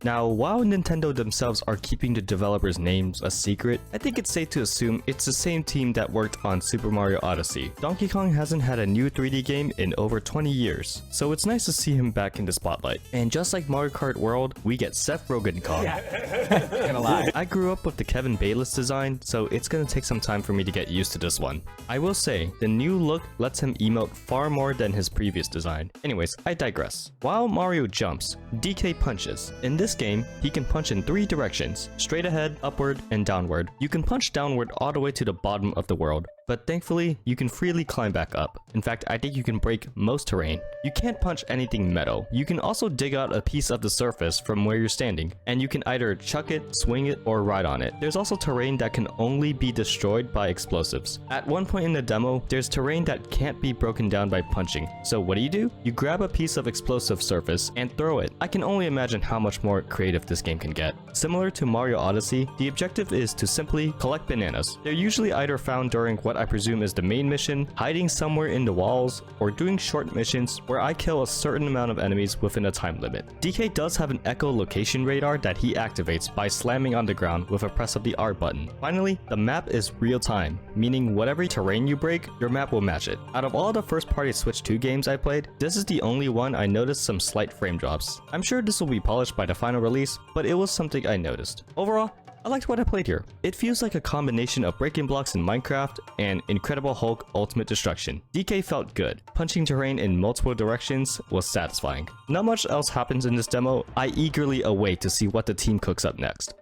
Now, while Nintendo themselves are keeping the developers' names a secret, I think it's safe to assume it's the same team that worked on Super Mario Odyssey. Donkey Kong hasn't had a new 3D game in over 20 years, so it's nice to see him back in the spotlight. And just like Mario Kart World, we get Seth Rogen Kong. Gonna lie. I grew up with the Kevin Bayliss design, so it's gonna take some time for me to get used to this one. I will say, the new look lets him emote far more than his previous design. Anyways, I digress. While Mario jumps, DK punches. In this game, he can punch in 3 directions: straight ahead, upward, and downward. You can punch downward all the way to the bottom of the world, but thankfully, you can freely climb back up. In fact, I think you can break most terrain. You can't punch anything metal. You can also dig out a piece of the surface from where you're standing, and you can either chuck it, swing it, or ride on it. There's also terrain that can only be destroyed by explosives. At one point in the demo, there's terrain that can't be broken down by punching. So what do? You grab a piece of explosive surface and throw it. I can only imagine how much more creative this game can get. Similar to Mario Odyssey, the objective is to simply collect bananas. They're usually either found during what I presume is the main mission, hiding somewhere in the walls, or doing short missions where I kill a certain amount of enemies within a time limit. DK does have an echolocation radar that he activates by slamming on the ground with a press of the R button. Finally, the map is real time, meaning whatever terrain you break, your map will match it. Out of all the first party Switch 2 games I played, this is the only one I noticed some slight frame drops. I'm sure this will be polished by the final release, but it was something I noticed. Overall, I liked what I played here. It feels like a combination of Breaking Blocks in Minecraft and Incredible Hulk Ultimate Destruction. DK felt good. Punching terrain in multiple directions was satisfying. Not much else happens in this demo. I eagerly await to see what the team cooks up next.